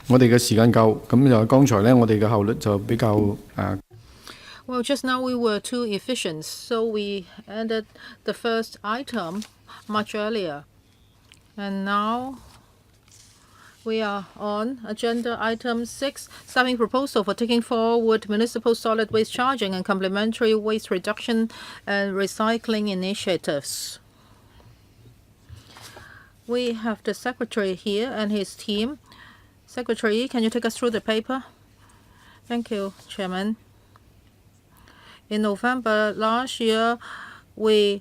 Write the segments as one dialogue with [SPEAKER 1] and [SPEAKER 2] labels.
[SPEAKER 1] 我哋嘅時間夠，咁就剛才咧，我哋嘅效率就比較
[SPEAKER 2] Well, just now we were too efficient, so we ended the first item much earlier. And now we are on agenda item 6, staffing proposal for taking forward municipal solid waste charging and complementary waste reduction and recycling initiatives. We have the secretary here and his team. Secretary, can you take us through the paper? Thank you, Chairman. In November last year, we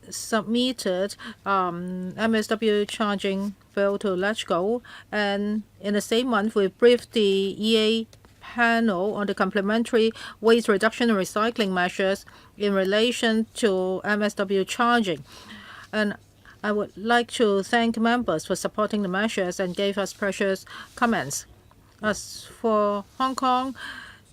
[SPEAKER 2] submitted MSW charging bill to LegCo, and in the same month, we briefed the EA panel on the complementary waste reduction and recycling measures in relation to MSW charging. And I would like to thank members for supporting the measures and gave us precious comments. As for Hong Kong,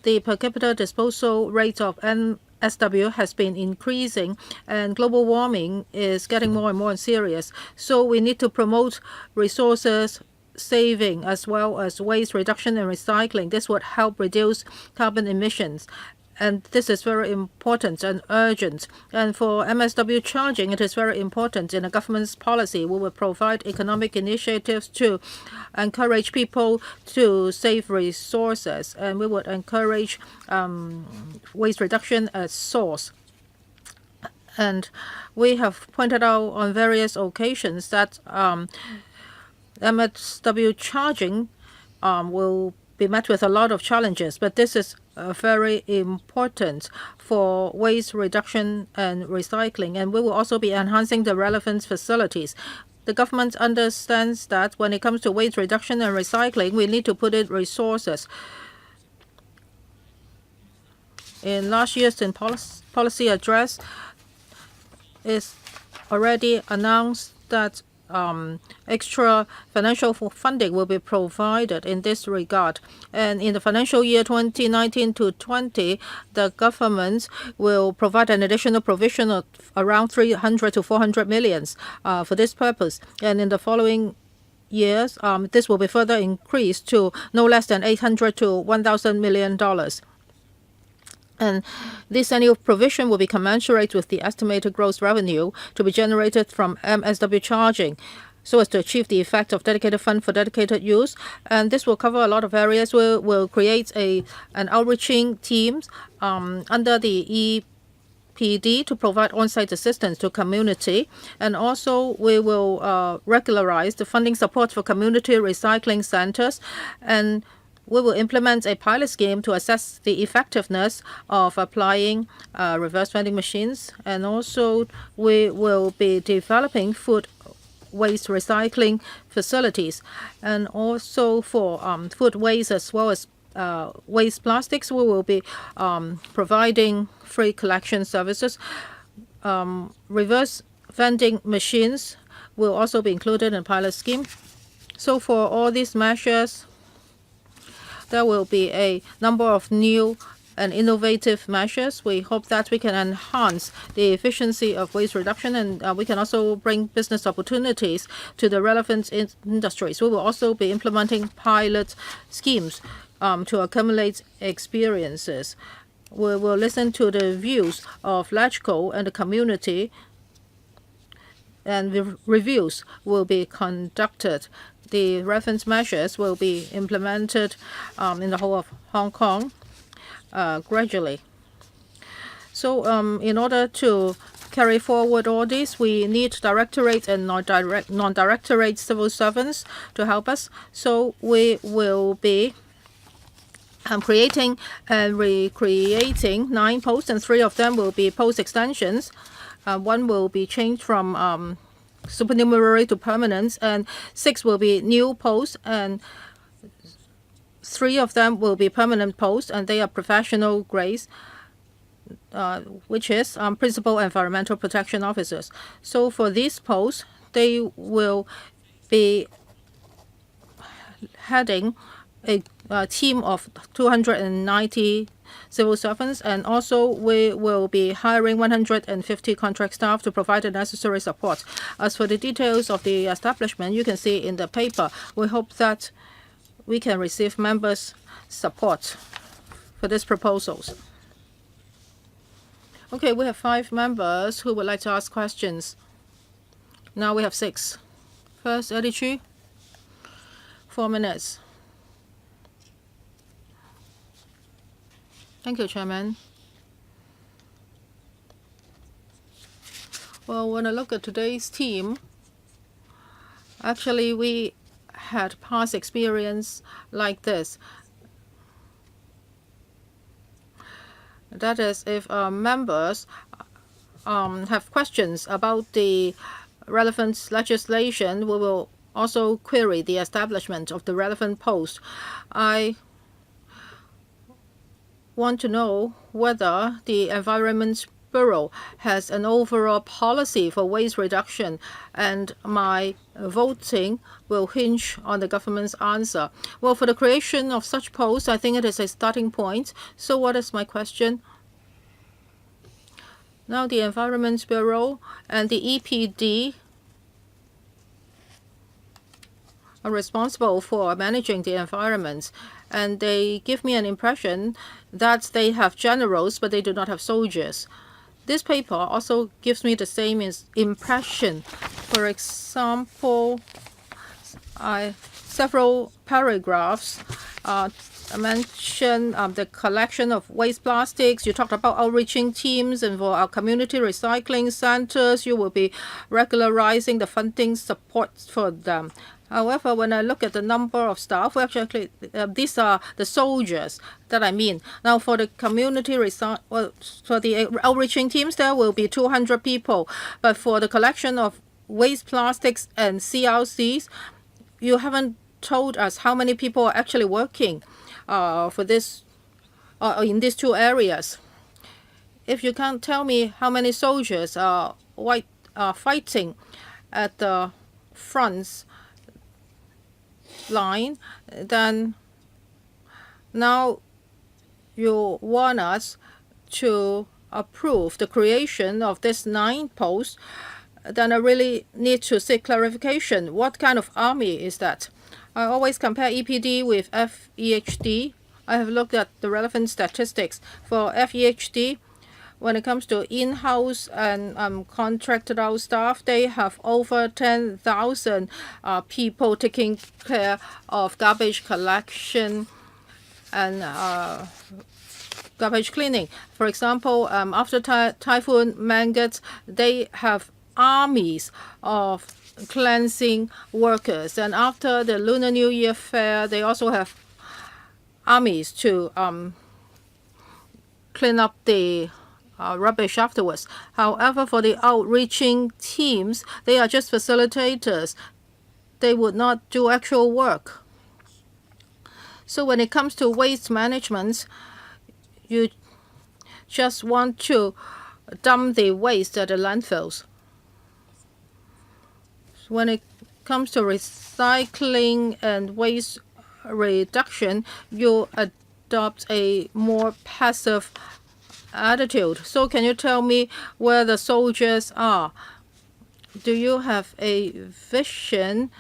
[SPEAKER 2] the per capita disposal rate of MSW has been increasing, and global warming is getting more and more serious. So we need to promote resources saving as well as waste reduction and recycling. This would help reduce carbon emissions. And this is very important and urgent. And for MSW charging, it is very important in the government's policy. We will provide economic initiatives to encourage people to save resources, and we would encourage waste reduction at source. And we have pointed out on various occasions that MSW charging will be met with a lot of challenges, but this is very important for waste reduction and recycling, and we will also be enhancing the relevant facilities. The government understands that when it comes to waste reduction and recycling, we need to put in resources. In last year's policy address, it's already announced that extra financial funding will be provided in this regard. And in the financial year 2019 to 20, the government will provide an additional provision of around 300 to 400 millions for this purpose. And in the following years, this will be further increased to no less than $800 to $1,000 million. And this annual provision will be commensurate with the estimated gross revenue to be generated from MSW charging, so as to achieve the effect of dedicated fund for dedicated use. And this will cover a lot of areas. We will create an outreaching team under the EPD to provide on-site assistance to community. And also we will regularize the funding support for community recycling centers, and we will implement a pilot scheme to assess the effectiveness of applying reverse vending machines. And also we will be developing food waste recycling facilities. And also for food waste as well as waste plastics, we will be providing free collection services. Reverse vending machines will also be included in pilot scheme. So for all these measures, there will be a number of new and innovative measures. We hope that we can enhance the efficiency of waste reduction, and we can also bring business opportunities to the relevant industries. We will also be implementing pilot schemes to accumulate experiences. We will listen to the views of LegCo and the community, and reviews will be conducted. The reference measures will be implemented in the whole of Hong Kong gradually. So in order to carry forward all this, we need directorate and non-directorate civil servants to help us. So we will be creating and recreating 9 posts, and 3 of them will be post extensions. 1 will be changed from supernumerary to permanent, and 6 will be new posts, and 3 of them will be permanent posts, and they are professional grades, which is principal environmental protection officers. So for these posts, they will be heading a team of 290 civil servants, and also we will be hiring 150 contract staff to provide the necessary support. As for the details of the establishment, you can see in the paper. We hope that we can receive members' support for these proposals. Okay, we have 5 members who would like to ask questions. Now we have 6. First, Pt2, 4 minutes. Thank you, Chairman. Well, when I look at today's team, actually we had past experience like this. That is, if members have questions about the relevant legislation, we will also query the establishment of the relevant post. I want to know whether the Environment Bureau has an overall policy for waste reduction, and my voting will hinge on the government's answer. Well, for the creation of such posts, I think it is a starting point. So what is my question? Now the Environment Bureau and the EPD are responsible for managing the environment, and they give me an impression that they have generals, but they do not have soldiers. This paper also gives me the same impression. For example, several paragraphs mention the collection of waste plastics. You talked about outreaching teams, and for our community recycling centers, you will be regularizing the funding support for them. However, when I look at the number of staff, well, actually, these are the soldiers that I mean. Now, for the community for the outreaching teams, there will be 200 people. But for the collection of waste plastics and CRCs, you haven't told us how many people are actually working for this in these 2 areas. If you can't tell me how many soldiers are fighting at the fronts line, then now you want us to approve the creation of this 9 posts, then I really need to seek clarification. What kind of army is that? I always compare EPD with FEHD. I have looked at the relevant statistics. For FEHD, when it comes to in-house and contracted out staff, they have over 10,000 people taking care of garbage collection and garbage cleaning. For example, after Typhoon Mangkhut, they have armies of cleansing workers. And after the Lunar New Year fair, they also have armies to clean up the rubbish afterwards. However, for the outreaching teams, they are just facilitators. They would not do actual work. So when it comes to waste management, you just want to dump the waste at the landfills. When it comes to recycling and waste reduction, you adopt a more passive attitude. So can you tell me where the soldiers are? Do you have a vision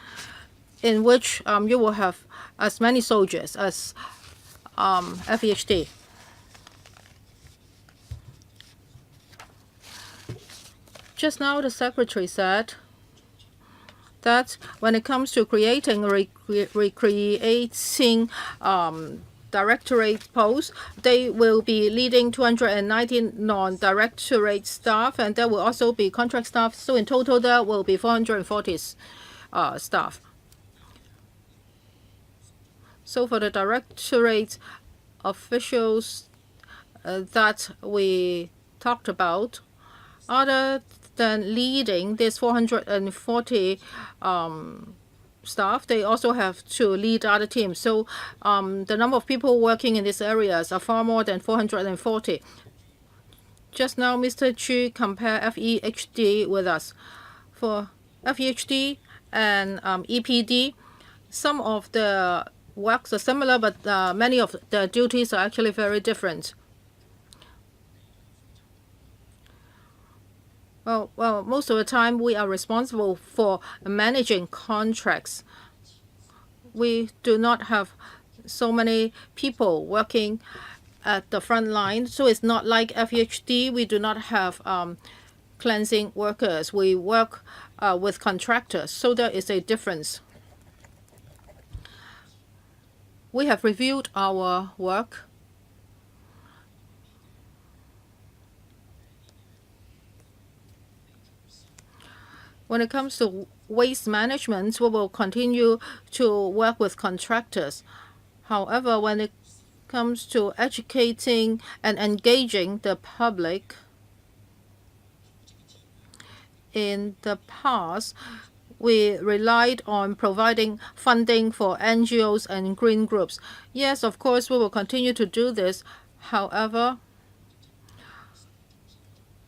[SPEAKER 2] in which you will have as many soldiers as FEHD? Just now the Secretary said that when it comes to creating recreating directorate posts, they will be leading 219 non-directorate staff, and there will also be contract staff. So in total, there will be 440 staff. So for the directorate officials that we talked about, other than leading this 440 staff, they also have to lead other teams. So the number of people working in these areas are far more than 440. Just now, Mr. Chu compared FEHD with us. For FEHD and EPD, some of the works are similar, but many of the duties are actually very different. Well, most of the time we are responsible for managing contracts. we do not have so many people working at the front line. So it's not like FEHD. We do not have cleansing workers. We work with contractors. So there is a difference. We have reviewed our work. When it comes to waste management, we will continue to work with contractors. However, when it comes to educating and engaging the public, in the past, we relied on providing funding for NGOs and green groups. Yes, of course, we will continue to do this. However,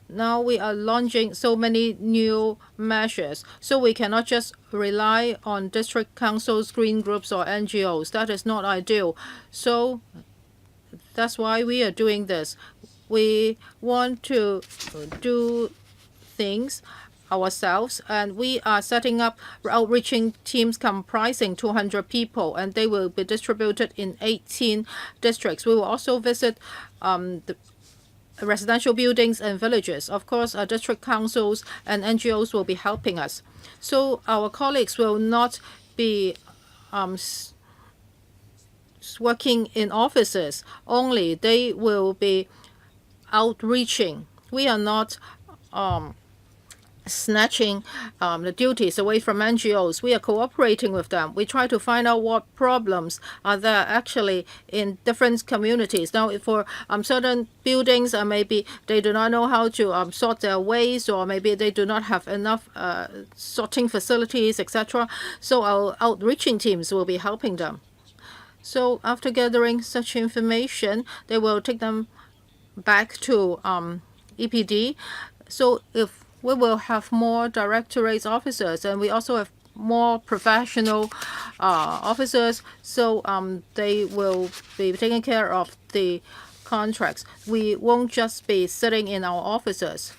[SPEAKER 2] now we are launching so many new measures, so we cannot just rely on district councils, green groups, or NGOs. That is not ideal. So that's why we are doing this. We want to do things ourselves, and we are setting up outreaching teams comprising 200 people, and they will be distributed in 18 districts. We will also visit the residential buildings and villages. Of course, district councils and NGOs will be helping us. So our colleagues will not be working in offices only. They will be outreaching. We are not snatching the duties away from NGOs. We are cooperating with them. We try to find out what problems are there actually in different communities. Now, for certain buildings, maybe they do not know how to sort their waste, or maybe they do not have enough sorting facilities, etc. So our outreaching teams will be helping them. So after gathering such information, they will take them back to EPD. So if we will have more directorate officers, and we also have more professional officers, so they will be taking care of the contracts. We won't just be sitting in our offices.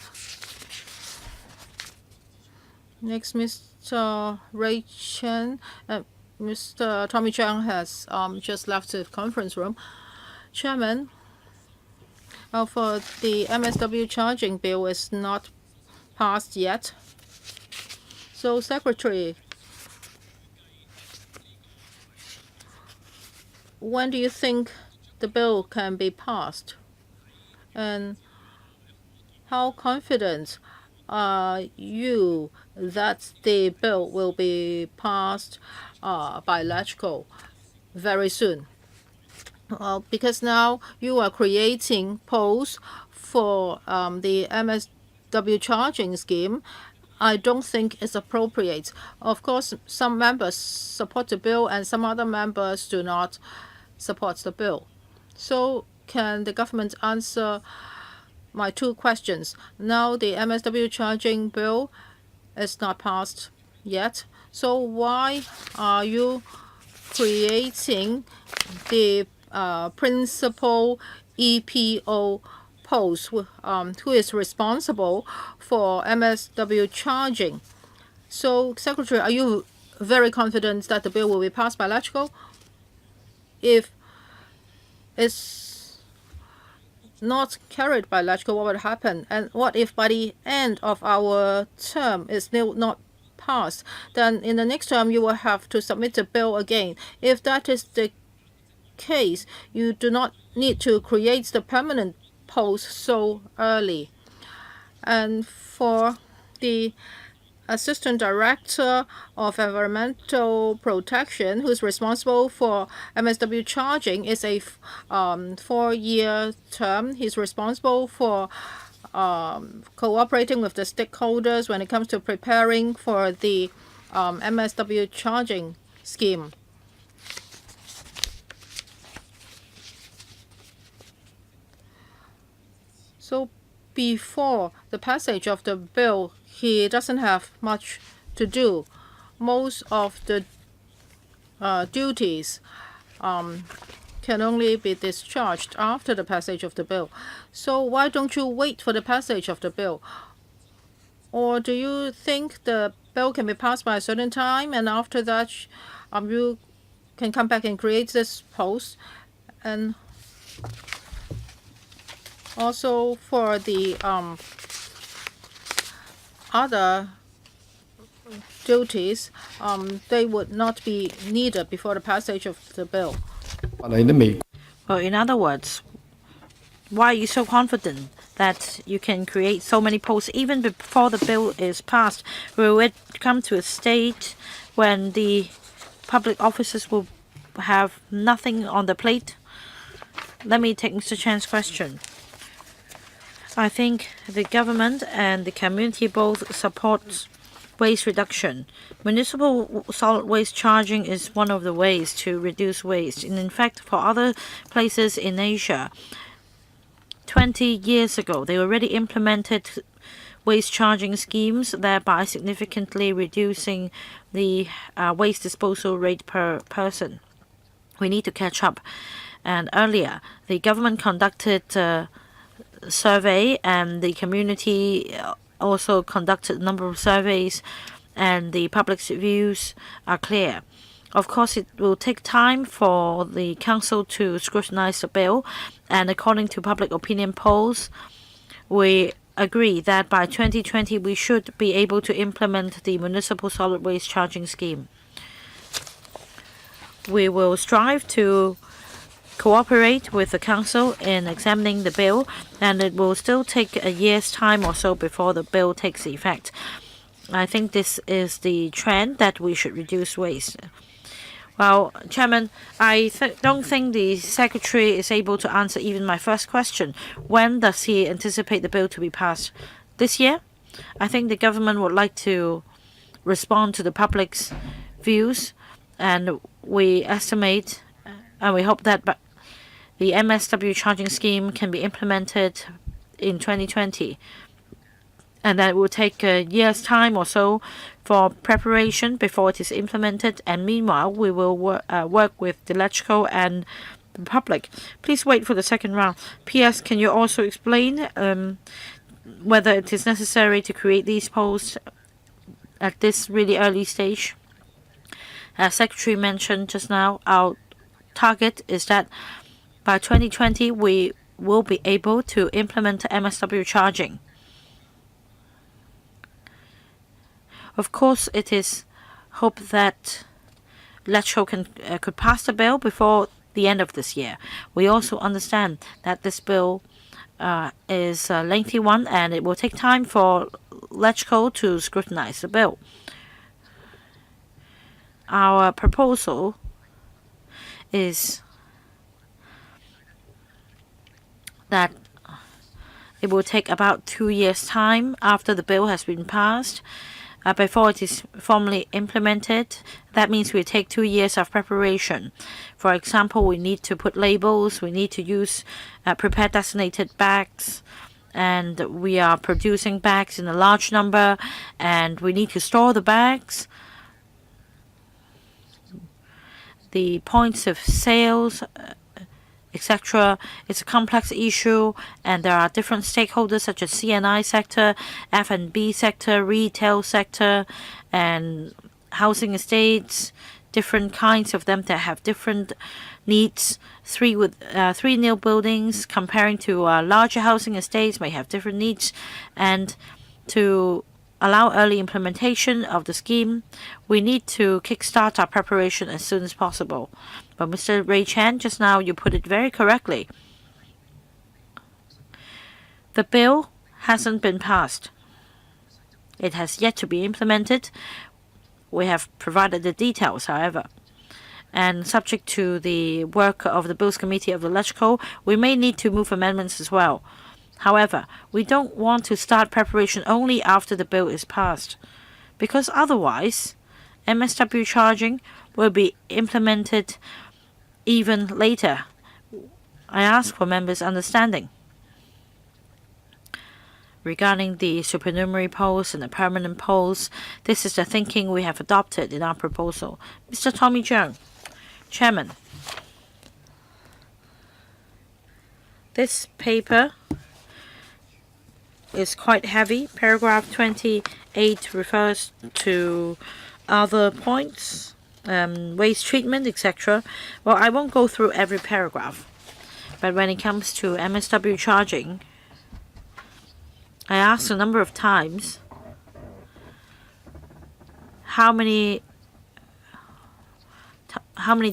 [SPEAKER 2] Next, Mr. Ray Chen. Mr. Tommy Chang has just left the conference room. Chairman, for the MSW charging bill is not passed yet. So, Secretary, when do you think the bill can be passed? And how confident are you that the bill will be passed by LegCo very soon? Because now you are creating posts for the MSW charging scheme. I don't think it's appropriate. Of course, some members support the bill and some other members do not support the bill. So can the government answer my two questions? Now the MSW charging bill is not passed yet. So why are you creating the principal EPO post who is responsible for MSW charging? So, Secretary, are you very confident that the bill will be passed by LegCo? If it's not carried by LegCo, what would happen? And what if by the end of our term it's still not passed? Then in the next term you will have to submit the bill again. If that is the case, you do not need to create the permanent post so early. And for the Assistant Director of Environmental Protection, who's responsible for MSW charging, is a 4-year term. He's responsible for cooperating with the stakeholders when it comes to preparing for the MSW charging scheme. So before the passage of the bill, he doesn't have much to do. Most of the duties can only be discharged after the passage of the bill. So why don't you wait for the passage of the bill? Or do you think the bill can be passed by a certain time, and after that you can come back and create this post. And also for the other duties, they would not be needed before the passage of the bill.
[SPEAKER 1] 法例都未
[SPEAKER 3] Well, in other words, why are you so confident that you can create so many posts even before the bill is passed? Will it come to a state when the public officers will have nothing on the plate? Let me take Mr. Chan's question. I think the government and the community both support waste reduction. Municipal solid waste charging is one of the ways to reduce waste. And in fact, for other places in Asia, 20 years ago, they already implemented waste charging schemes, thereby significantly reducing the waste disposal rate per person. We need to catch up. And earlier, the government conducted a survey, and the community also conducted a number of surveys, and the public's views are clear. Of course, it will take time for the council to scrutinize the bill, and according to public opinion polls, we agree that by 2020 we should be able to implement the municipal solid waste charging scheme. We will strive to cooperate with the council in examining the bill, and it will still take a year's time or so before the bill takes effect. I think this is the trend that we should reduce waste. Well, Chairman, I don't think the Secretary is able to answer even my first question. When does he anticipate the bill to be passed? This year? I think the government would like to respond to the public's views, and we estimate and we hope that the MSW charging scheme can be implemented in 2020. And that it will take a year's time or so for preparation before it is implemented. And meanwhile, we will work with the electrical and the public. Please wait for the second round. P.S. Can you also explain whether it is necessary to create these posts at this really early stage? As Secretary mentioned just now, our target is that by 2020 we will be able to implement MSW charging. Of course, it is hoped that electrical could pass the bill before the end of this year. We also understand that this bill is a lengthy one, and it will take time for electrical to scrutinize the bill. Our proposal is that it will take about 2 years' time after the bill has been passed before it is formally implemented. That means we take 2 years of preparation. For example, we need to put labels, we need to use prepare designated bags, and we are producing bags in a large number, and we need to store the bags. The points of sales, etc. It's a complex issue, and there are different stakeholders such as CNI sector, F&B sector, retail sector, and housing estates, different kinds of them that have different needs. Three new buildings comparing to larger housing estates may have different needs, and to allow early implementation of the scheme, we need to kickstart our preparation as soon as possible. But Mr. Ray Chan, just now you put it very correctly. The bill hasn't been passed. It has yet to be implemented. We have provided the details, however. And subject to the work of the Bills Committee of the Electrical, we may need to move amendments as well. However, we don't want to start preparation only after the bill is passed, because otherwise MSW charging will be implemented even later. I ask for members' understanding. Regarding the supernumerary posts and the permanent posts, this is the thinking we have adopted in our proposal. Mr. Tommy Cheung, Chairman, this paper is quite heavy. Paragraph 28 refers to other points. waste treatment, etc. Well, I won't go through every paragraph, but when it comes to MSW charging, I asked a number of times how many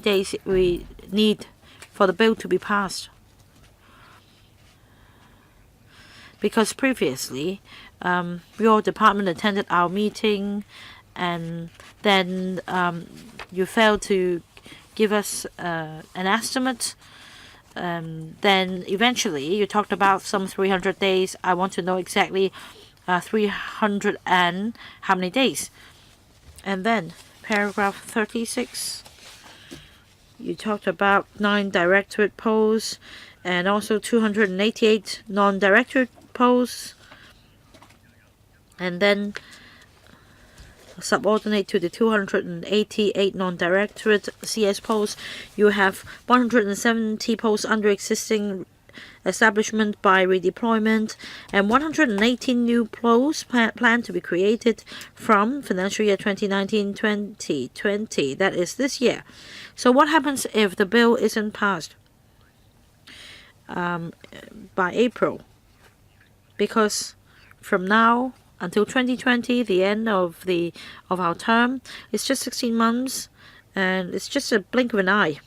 [SPEAKER 3] days we need for the bill to be passed. Because previously, your department attended our meeting, and then you failed to give us an estimate. Then eventually you talked about some 300 days. I want to know exactly 300 and how many days. And then paragraph 36, you talked about 9 directorate posts and also 288 non-directorate posts. And then subordinate to the 288 non-directorate CS posts, you have 170 posts under existing establishment by redeployment, and 118 new posts planned to be created from financial year 2019-2020. That is this year. So what happens if the bill isn't passed by April? Because from now until 2020, the end of our term, it's just 16 months, and it's just a blink of an eye.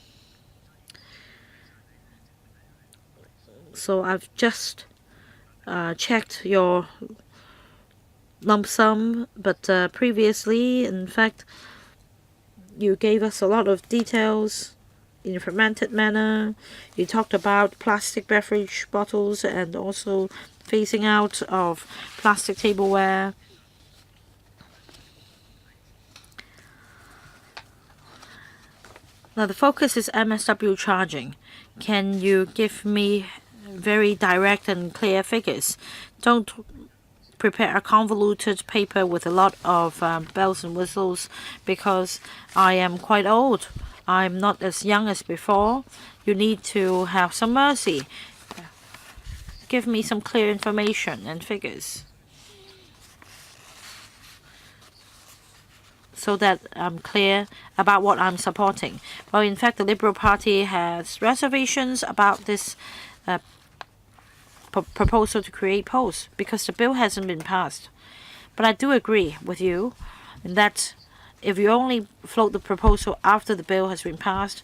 [SPEAKER 3] So I've just checked your lump sum, but previously, in fact, you gave us a lot of details in a fragmented manner. You talked about plastic beverage bottles and also phasing out of plastic tableware. Now the focus is MSW charging. Can you give me very direct and clear figures? Don't prepare a convoluted paper with a lot of bells and whistles, because I am quite old. I'm not as young as before. You need to have some mercy. Give me some clear information and figures so that I'm clear about what I'm supporting. Well, in fact, the Liberal Party has reservations about this proposal to create posts because the bill hasn't been passed. But I do agree with you in that if you only float the proposal after the bill has been passed,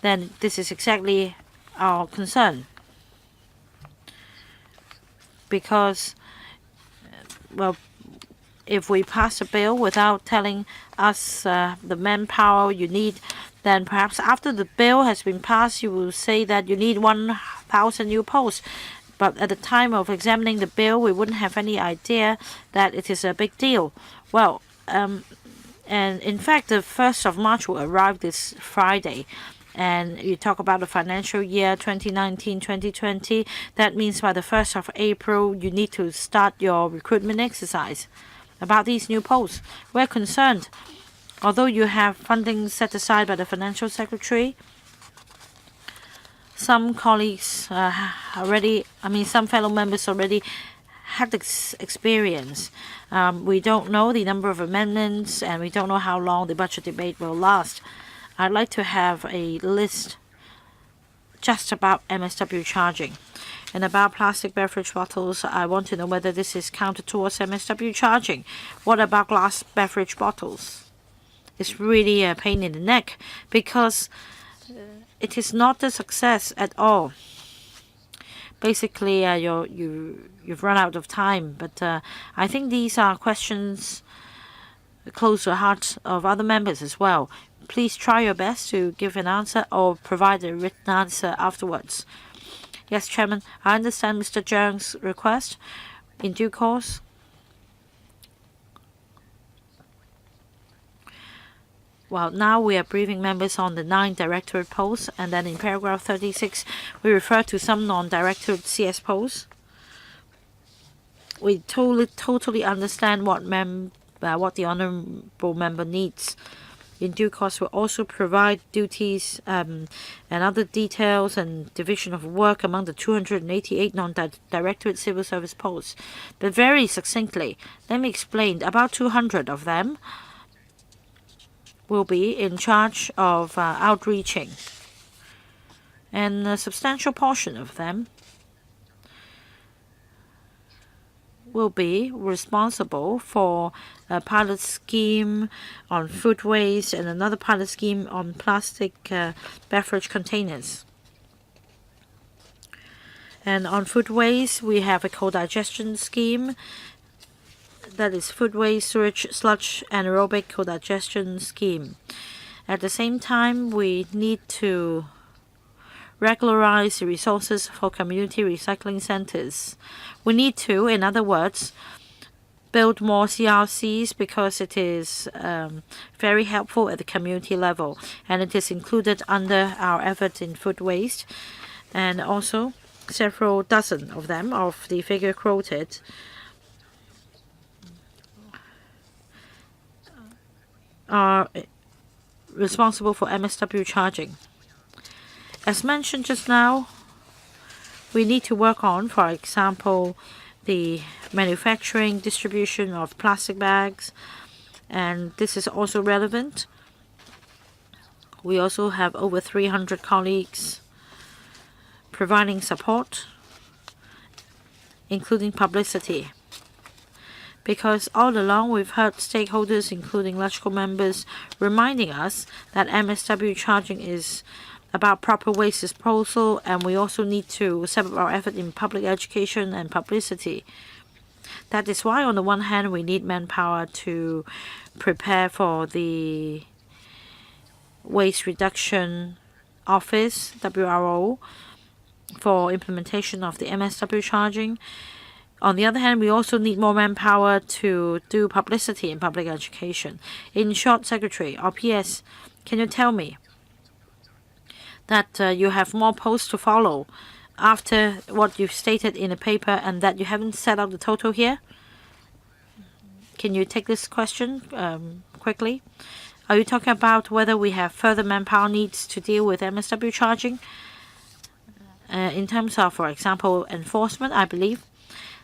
[SPEAKER 3] then this is exactly our concern. Because, well, if we pass a bill without telling us the manpower you need, then perhaps after the bill has been passed, you will say that you need 1,000 new posts. But at the time of examining the bill, we wouldn't have any idea that it is a big deal. Well, and in fact, the 1st of March will arrive this Friday. And you talk about the financial year 2019-2020. That means by the 1st of April, you need to start your recruitment exercise. About these new posts, we're concerned. Although you have funding set aside by the Financial Secretary, some colleagues some fellow members already had this experience. We don't know the number of amendments, and we don't know how long the budget debate will last. I'd like to have a list just about MSW charging. And about plastic beverage bottles, I want to know whether this is counted towards MSW charging. What about glass beverage bottles? It's really a pain in the neck because it is not a success at all. Basically, you've run out of time, but I think these are questions close to the hearts of other members as well. Please try your best to give an answer or provide a written answer afterwards. Yes, Chairman, I understand Mr. Zhang's request. In due course, well, now we are briefing members on the 9 directorate posts, and then in paragraph 36, we refer to some non-directorate CS posts. We totally understand what the honourable member needs. In due course, we'll also provide duties and other details and division of work among the 288 non-directorate civil service posts. But very succinctly, let me explain. About 200 of them will be in charge of outreaching, and a substantial portion of them will be responsible for a pilot scheme on food waste and another pilot scheme on plastic beverage containers. And on food waste, we have a co-digestion scheme. That is food waste, sewage, sludge, anaerobic co-digestion scheme. At the same time, we need to regularize the resources for community recycling centers. We need to, in other words, build more CRCs because it is very helpful at the community level, and it is included under our effort in food waste. And also, several dozen of them, of the figure quoted, are responsible for MSW charging. As mentioned just now, we need to work on, for example, the manufacturing, distribution of plastic bags, and this is also relevant. We also have over 300 colleagues providing support, including publicity. Because all along we've heard stakeholders, including electrical members, reminding us that MSW charging is about proper waste disposal, and we also need to step up our effort in public education and publicity. That is why, on the one hand, we need manpower to prepare for the Waste Reduction Office, WRO, for implementation of the MSW charging. On the other hand, we also need more manpower to do publicity and public education. In short, Secretary, or PS, can you tell me that you have more posts to follow after what you've stated in the paper and that you haven't set out the total here? Can you take this question quickly? Are you talking about whether we have further manpower needs to deal with MSW charging? In terms of, for example, enforcement, I believe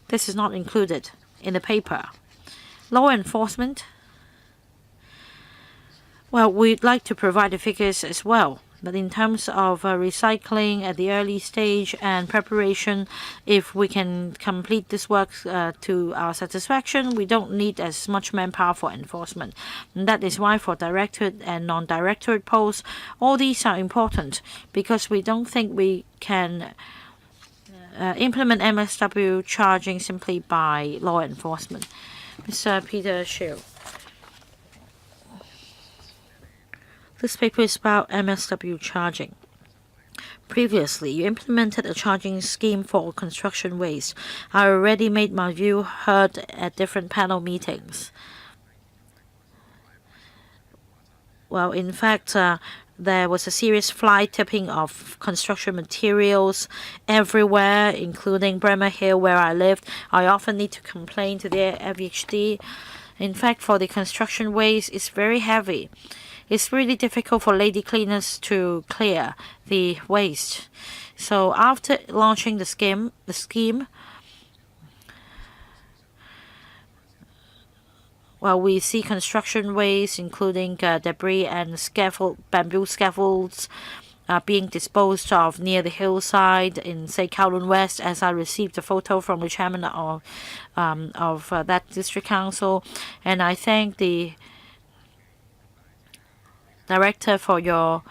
[SPEAKER 3] this is not included in the paper. Law enforcement, well, we'd like to provide the figures as well. But in terms of recycling at the early stage and preparation, if we can complete this work to our satisfaction, we don't need as much manpower for enforcement. And that is why for directorate and non-directorate posts, all these are important because we don't think we can implement MSW charging simply by law enforcement. Mr. Peter Shield. This paper is about MSW charging. Previously, you implemented a charging scheme for construction waste. I already made my view heard at different panel meetings. Well, in fact, there was a serious fly tipping of construction materials everywhere, including Bremer Hill, where I lived. I often need to complain to the FHD. In fact, for the construction waste, it's very heavy. It's really difficult for lady cleaners to clear the waste. So after launching the scheme, well, we see construction waste, including debris and bamboo scaffolds, being disposed of near the hillside in, say, Kowloon West, as I received a photo from the chairman of that district council. And I thank the director for your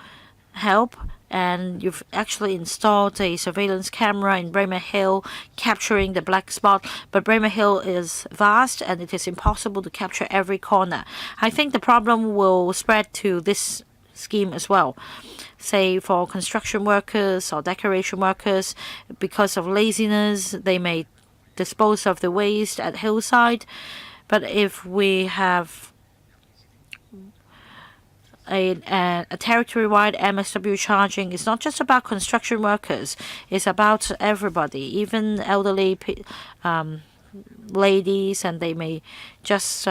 [SPEAKER 3] help, and you've actually installed a surveillance camera in Bremer Hill capturing the black spot, but Bremer Hill is vast and it is impossible to capture every corner. I think the problem will spread to this scheme as well. Say for construction workers or decoration workers, because of laziness, they may dispose of the waste at hillside, but if we have a territory-wide MSW charging, is not just about construction workers, it's about everybody, even elderly ladies, and they may just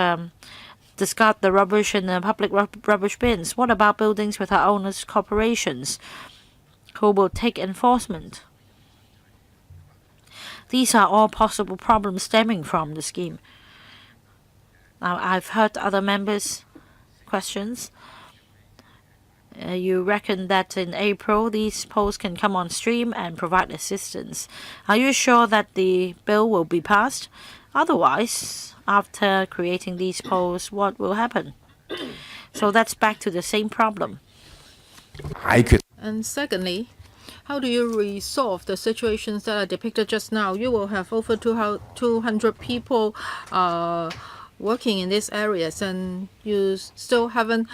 [SPEAKER 3] discard the rubbish in the public rubbish bins. What about buildings with our owners' corporations who will take enforcement? These are all possible problems stemming from the scheme. Now, I've heard other members' questions. You reckon that in April these posts can come on stream and provide assistance. Are you sure that the bill will be passed? Otherwise, after creating these posts, what will happen? So that's back to the same problem.
[SPEAKER 2] And secondly, how do you resolve the situations that are depicted just now? You will have over 200 people working in these areas, and you still haven't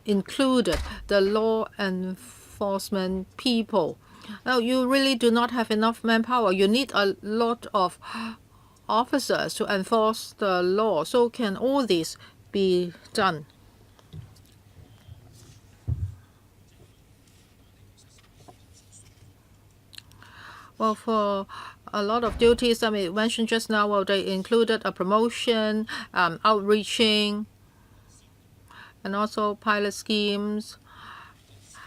[SPEAKER 2] included the law enforcement people. Now, you really do not have enough manpower. You need a lot of officers to enforce the law. So can all this be done? Well, for a lot of duties I mentioned just now, well, they included a promotion, outreaching, and also pilot schemes,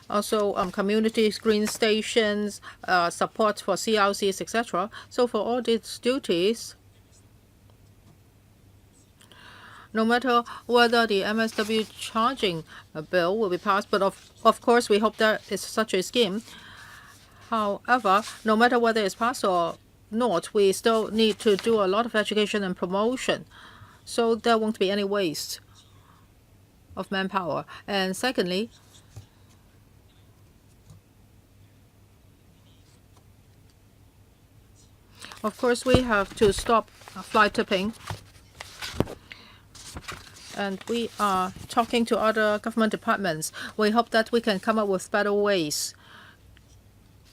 [SPEAKER 2] also community screen stations, support for CRCs, etc. So for all these duties, no matter whether the MSW charging bill will be passed, but of course we hope that it's such a scheme. However, no matter whether it's passed or not, we still need to do a lot of education and promotion, so there won't be any waste of manpower. And secondly, of course, we have to stop fly tipping. And we are talking to other government departments. We hope that we can come up with better ways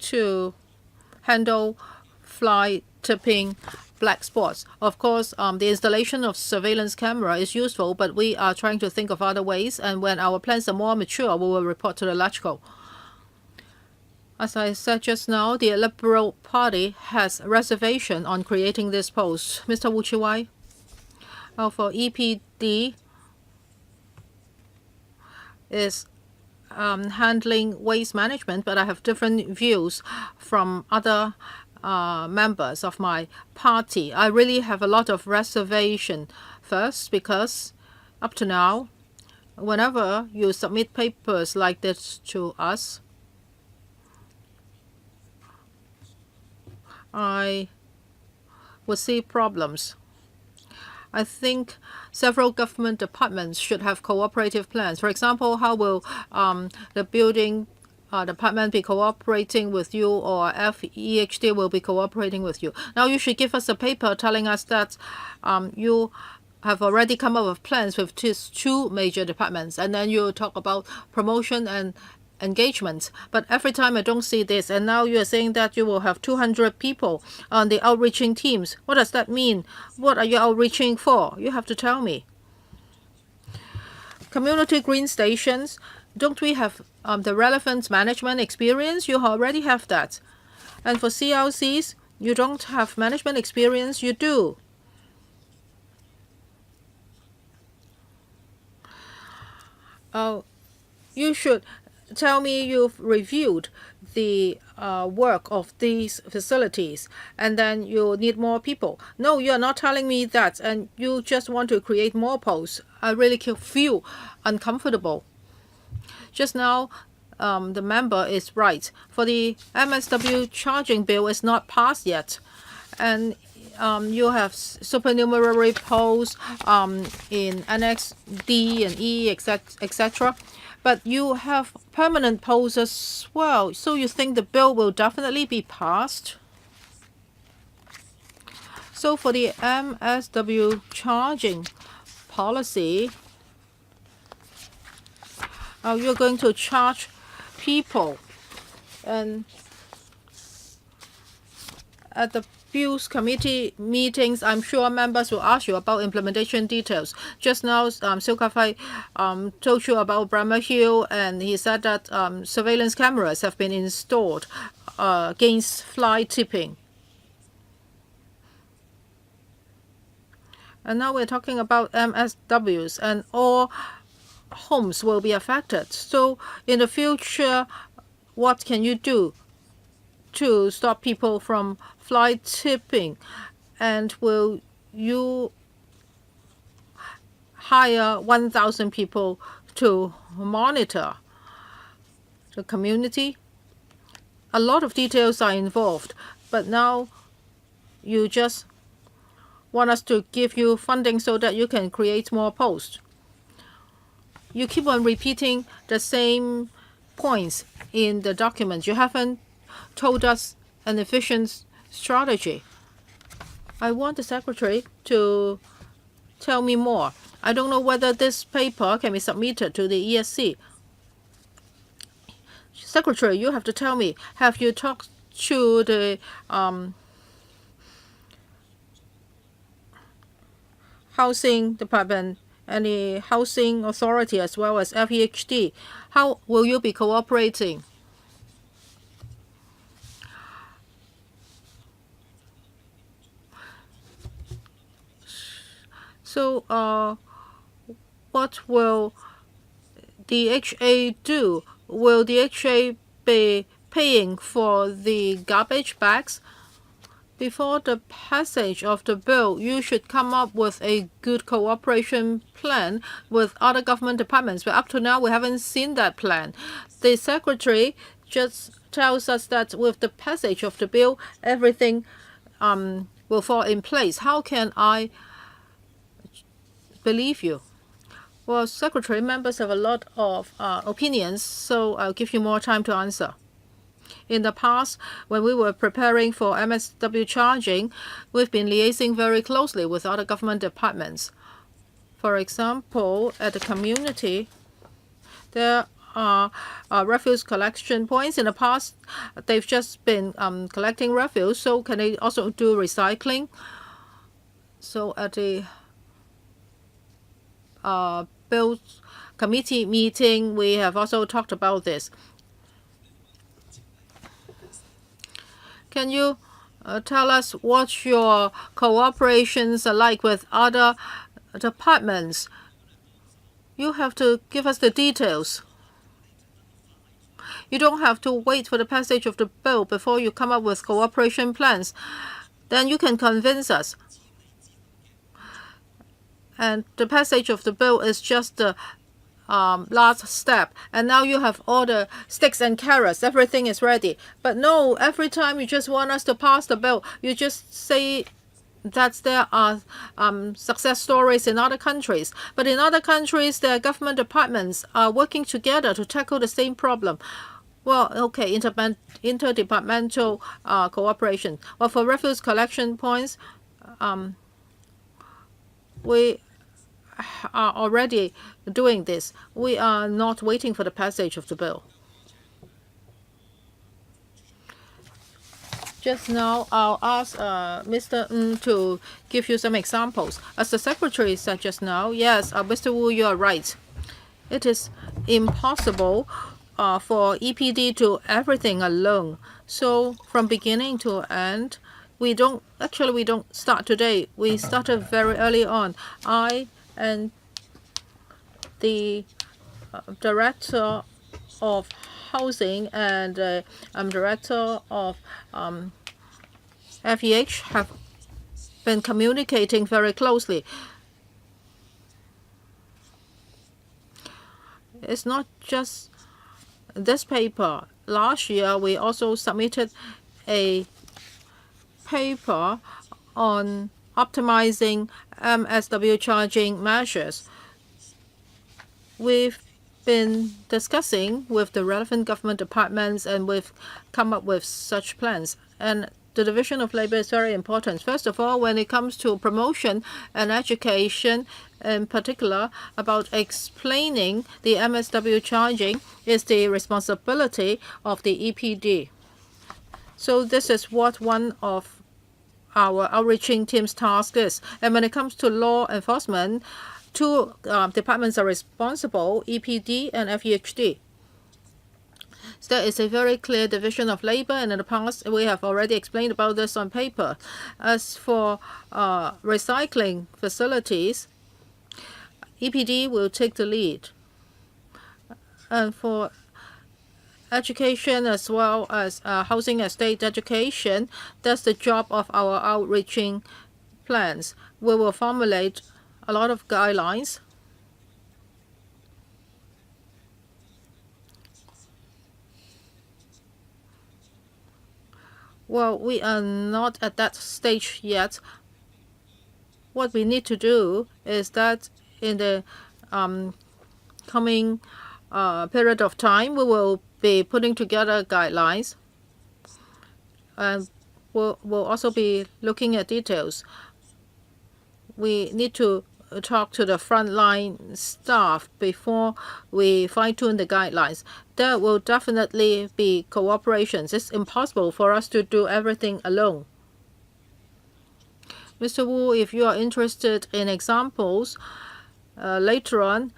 [SPEAKER 2] to handle fly tipping black spots. Of course, the installation of surveillance camera is useful, but we are trying to think of other ways. And when our plans are more mature, we will report to the LegCo. As I said just now, the Liberal Party has reservation on creating this post. Mr. Wu Chi-wai? Well, for EPD is handling waste management, but I have different views from other members of my party. I really have a lot of reservation. First, because up to now, whenever you submit papers like this to us, I would see problems. I think several government departments should have cooperative plans. For example, how will the building department be cooperating with you, or FEHD will be cooperating with you? Now you should give us a paper telling us that you have already come up with plans with these two major departments, and then you talk about promotion and engagement. But every time I don't see this, and now you are saying that you will have 200 people on the outreaching teams. What does that mean? What are you outreaching for? You have to tell me. Community green stations, don't we have the relevant management experience? You already have that. And for CLCs, you don't have management experience? You do. You should tell me you've reviewed the work of these facilities, and then you need more people. No, you're not telling me that, and you just want to create more posts. I really feel uncomfortable. Just now, the member is right. For the MSW charging bill is not passed yet, and you have supernumerary posts in Annex D and E, etc. But you have permanent posts as well. So you think the bill will definitely be passed? So for the MSW charging policy, you're going to charge people. And at the Bills Committee meetings, I'm sure members will ask you about implementation details. Just now, Silkafai told you about Bremer Hill, and he said that surveillance cameras have been installed against fly tipping. And now we're talking about MSWs, and all homes will be affected. So in the future, what can you do to stop people from fly tipping? And will you hire 1,000 people to monitor the community. A lot of details are involved, but now you just want us to give you funding so that you can create more posts. You keep on repeating the same points in the document. You haven't told us an efficient strategy. I want the secretary to tell me more. I don't know whether this paper can be submitted to the ESC. Secretary, you have to tell me, have you talked to the housing department, any housing authority as well as FEHD? How will you be cooperating? So what will the HA do? Will the HA be paying for the garbage bags? Before the passage of the bill, you should come up with a good cooperation plan with other government departments. But up to now, we haven't seen that plan. The secretary just tells us that with the passage of the bill, everything will fall in place. How can I believe you? Well, Secretary, members have a lot of opinions, so I'll give you more time to answer. In the past, when we were preparing for MSW charging, we've been liaising very closely with other government departments. For example, at the community, there are refuse collection points. In the past, they've just been collecting refuse, so can they also do recycling? So at the Bill committee meeting, we have also talked about this. Can you tell us what your cooperations are like with other departments? You have to give us the details. You don't have to wait for the passage of the bill before you come up with cooperation plans. Then you can convince us. And the passage of the bill is just the last step. And now you have all the sticks and carrots. Everything is ready. But no, every time you just want us to pass the bill, you just say that there are success stories in other countries. But in other countries, their government departments are working together to tackle the same problem. Well, okay, interdepartmental cooperation. Well, for refuse collection points, we are already doing this. We are not waiting for the passage of the bill. Just now, I'll ask Mr. Ng to give you some examples. As the secretary said just now, yes, Mr. Wu, you are right. It is impossible for EPD to everything alone. So from beginning to end, we don't start today. We started very early on. I and the director of housing and director of FEH have been communicating very closely. It's not just this paper. Last year, we also submitted a paper on optimizing MSW charging measures. We've been discussing with the relevant government departments and we've come up with such plans. And the division of labor is very important. First of all, when it comes to promotion and education, in particular about explaining the MSW charging is the responsibility of the EPD. So this is what one of our outreaching team's task is. And when it comes to law enforcement, two departments are responsible, EPD and FEHD. So there is a very clear division of labor, and in the past we have already explained about this on paper. As for recycling facilities, EPD will take the lead. And for education as well as housing estate education, that's the job of our outreaching plans. We will formulate a lot of guidelines. Well, we are not at that stage yet. What we need to do is that in the coming period of time, we will be putting together guidelines, and we'll also be looking at details. We need to talk to the frontline staff before we fine-tune the guidelines. There will definitely be cooperations. It's impossible for us to do everything alone. Mr. Wu, if you are interested in examples, later on,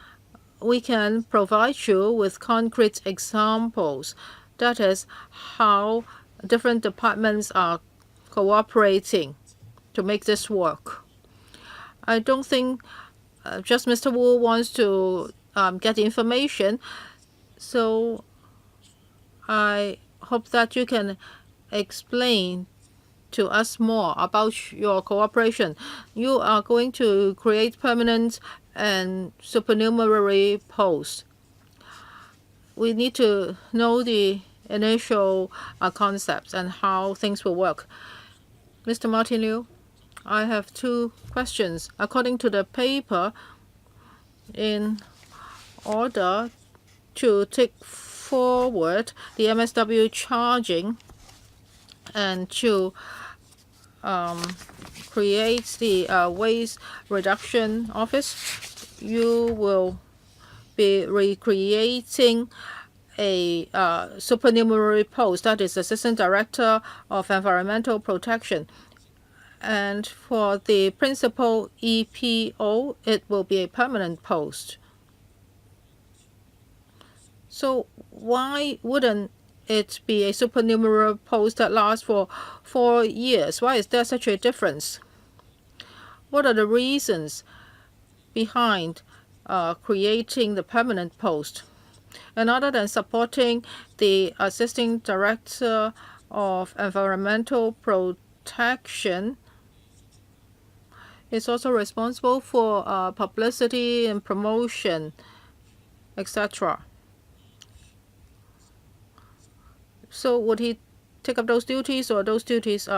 [SPEAKER 2] we can provide you with concrete examples. That is how different departments are cooperating to make this work. I don't think just Mr. Wu wants to get information, so I hope that you can explain to us more about your cooperation. You are going to create permanent and supernumerary posts. We need to know the initial concepts and how things will work. Mr. Martin Liu, I have two questions. According to the paper, in order to take forward the MSW charging and to create the waste reduction office, you will be recreating a supernumerary post, that is Assistant Director of Environmental Protection. And for the Principal EPO, it will be a permanent post. So why wouldn't it be a supernumerary post that lasts for 4 years? Why is there such a difference? What are the reasons behind creating the permanent post? And other than supporting the Assistant Director of Environmental Protection, is also responsible for publicity and promotion, etc. So would he take up those duties, or those duties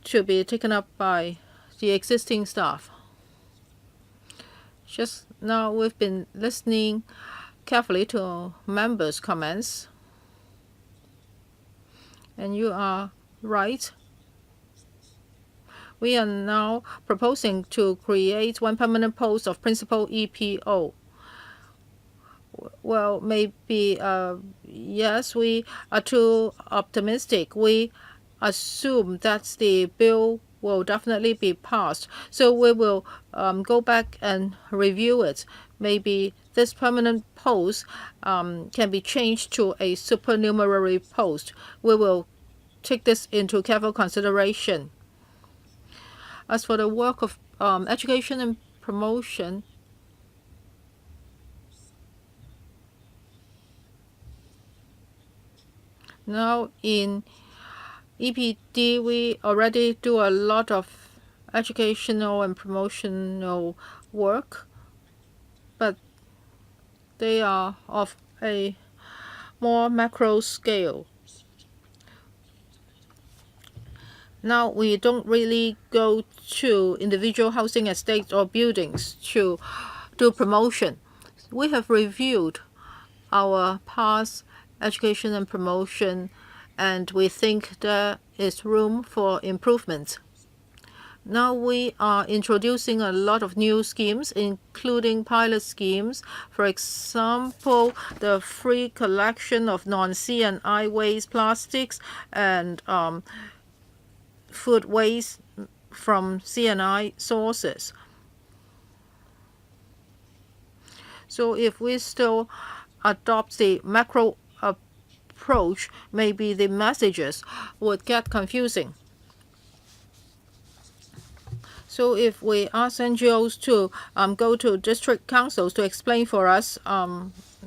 [SPEAKER 2] should be taken up by the existing staff? Just now we've been listening carefully to members' comments, and you are right. We are now proposing to create one permanent post of Principal EPO. Well, maybe, yes, we are too optimistic. We assume that the bill will definitely be passed. So we will go back and review it. Maybe this permanent post can be changed to a supernumerary post. We will take this into careful consideration. As for the work of education and promotion, now in EPD, we already do a lot of educational and promotional work, but they are of a more macro scale. Now we don't really go to individual housing estates or buildings to do promotion. We have reviewed our past education and promotion, and we think there is room for improvement. Now we are introducing a lot of new schemes, including pilot schemes. For example, the free collection of non-C&I waste, plastics, and food waste from C&I sources. So if we still adopt the macro approach, maybe the messages would get confusing. So if we ask NGOs to go to district councils to explain for us,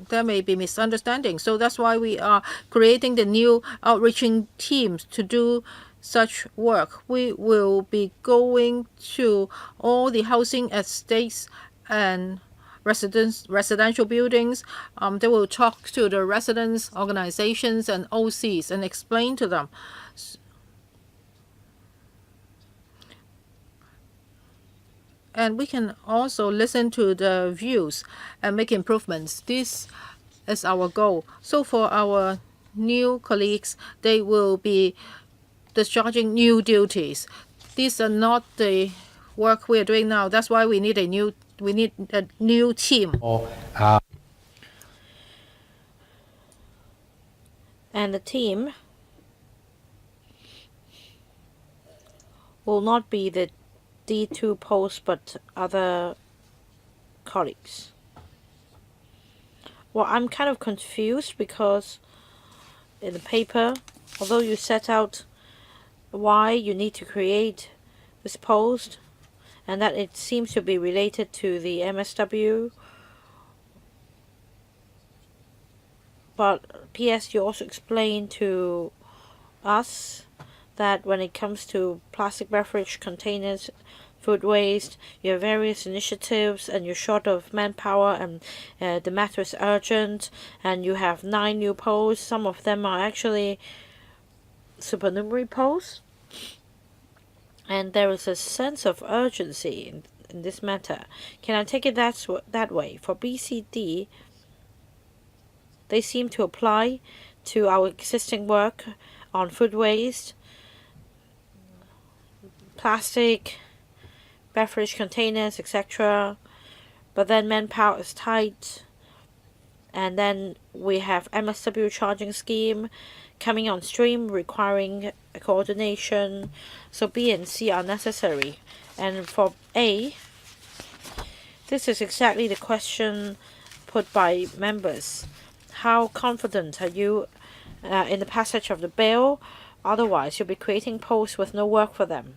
[SPEAKER 2] there may be misunderstanding. So that's why we are creating the new outreaching teams to do such work. We will be going to all the housing estates and residential buildings. They will talk to the residents, organizations, and OCs and explain to them And we can also listen to the views and make improvements. This is our goal. So for our new colleagues, they will be discharging new duties. These are not the work we are doing now. That's why we need a new team.
[SPEAKER 3] And the team will not be the D2 post but other colleagues. Well, I'm kind of confused because in the paper, although you set out why you need to create this post and that it seems to be related to the MSW, but PS, you also explained to us that when it comes to plastic beverage containers, food waste, you have various initiatives and you're short of manpower and the matter is urgent and you have 9 new posts. Some of them are actually supernumerary posts. And there is a sense of urgency in this matter. Can I take it that way? For BCD, they seem to apply to our existing work on food waste, plastic, beverage containers, etc. But then manpower is tight. And then we have MSW charging scheme coming on stream requiring a coordination. So B and C are necessary. And for A, this is exactly the question put by members. How confident are you in the passage of the bill? Otherwise, you'll be creating posts with no work for them.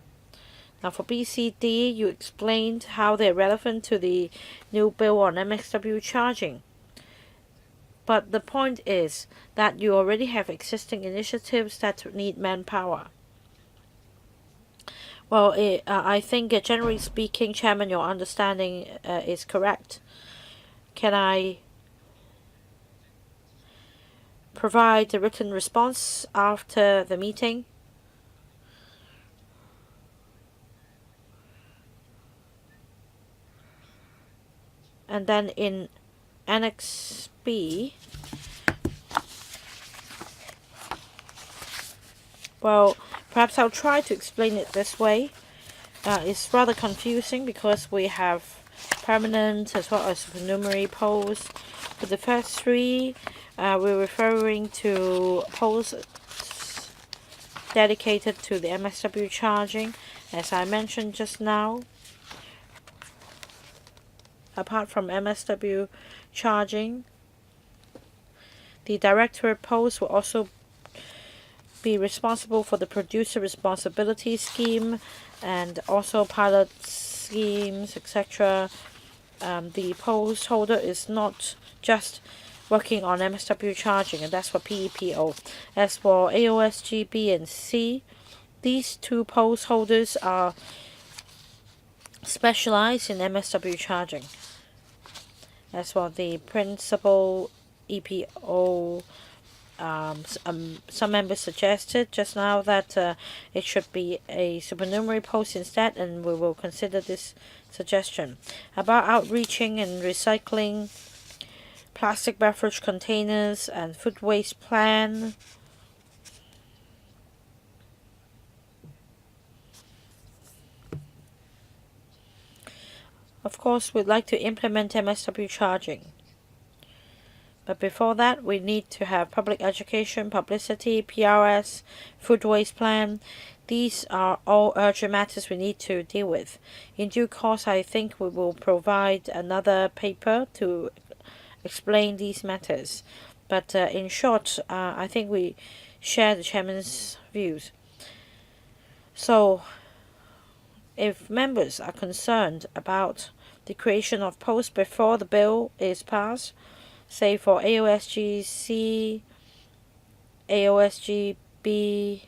[SPEAKER 3] Now for BCD, you explained how they're relevant to the new bill on MSW charging. But the point is that you already have existing initiatives that need manpower. Well, I think generally speaking, Chairman, your understanding is correct. Can I provide a written response after the meeting? And then in Annex B, well, perhaps I'll try to explain it this way. It's rather confusing because we have permanent as well as supernumerary posts. For the first 3, we're referring to posts dedicated to the MSW charging, as I mentioned just now. Apart from MSW charging, the directorate post will also be responsible for the producer responsibility scheme and also pilot schemes, etc. The post holder is not just working on MSW charging, and that's for PEPO. As for AOSG B and C, these 2 post holders are specialized in MSW charging. As for the principal EPO, some members suggested just now that it should be a supernumerary post instead, and we will consider this suggestion. About outreaching and recycling, plastic beverage containers and food waste plan. Of course, we'd like to implement MSW charging. But before that, we need to have public education, publicity, PRS, food waste plan. These are all urgent matters we need to deal with. In due course, I think we will provide another paper to explain these matters. But in short, I think we share the Chairman's views. So, if members are concerned about the creation of posts before the bill is passed, say for AOSG C, AOSG B,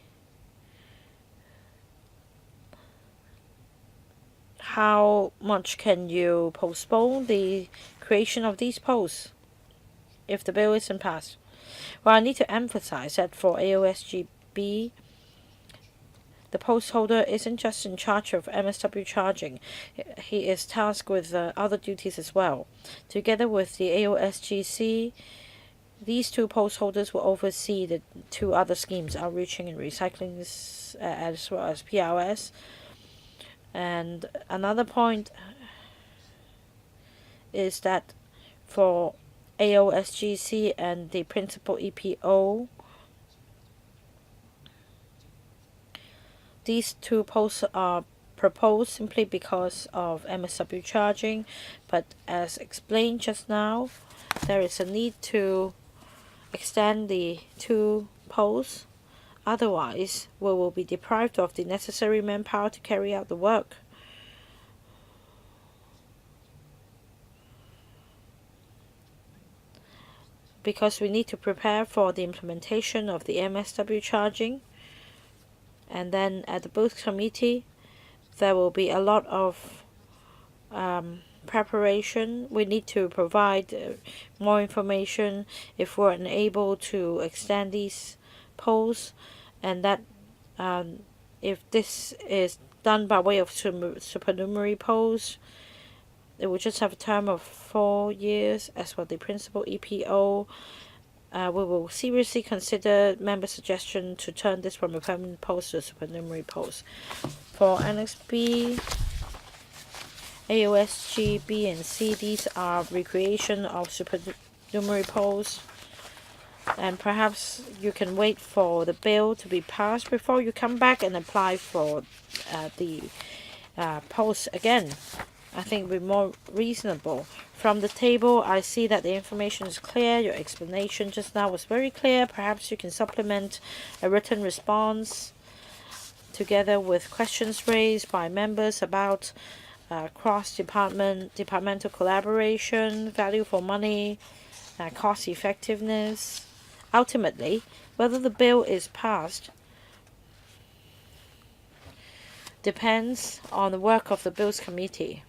[SPEAKER 3] how much can you postpone the creation of these posts if the bill isn't passed? Well, I need to emphasize that for AOSG B, the post holder isn't just in charge of MSW charging, he is tasked with other duties as well. Together with the AOSGC, these two post holders will oversee the two other schemes, outreaching and recycling, as well as PRS. And another point is that for AOSGC and the principal EPO, these two posts are proposed simply because of MSW charging, but as explained just now, there is a need to extend the two posts. Otherwise, we will be deprived of the necessary manpower to carry out the work. Because we need to prepare for the implementation of the MSW charging. And then at the booth committee, there will be a lot of preparation. We need to provide more information if we're unable to extend these posts, and that if this is done by way of supernumerary posts, it will just have a term of 4 years. As for the principal EPO, we will seriously consider member suggestion to turn this from a permanent post to a supernumerary post. For Annex B, AOSG, B and C, these are recreation of supernumerary posts. And perhaps you can wait for the bill to be passed before you come back and apply for the post again. I think we're more reasonable. From the table, I see that the information is clear. Your explanation just now was very clear. Perhaps you can supplement a written response together with questions raised by members about cross-departmental collaboration, value for money, cost effectiveness. Ultimately, whether the bill is passed depends on the work of the Bills Committee.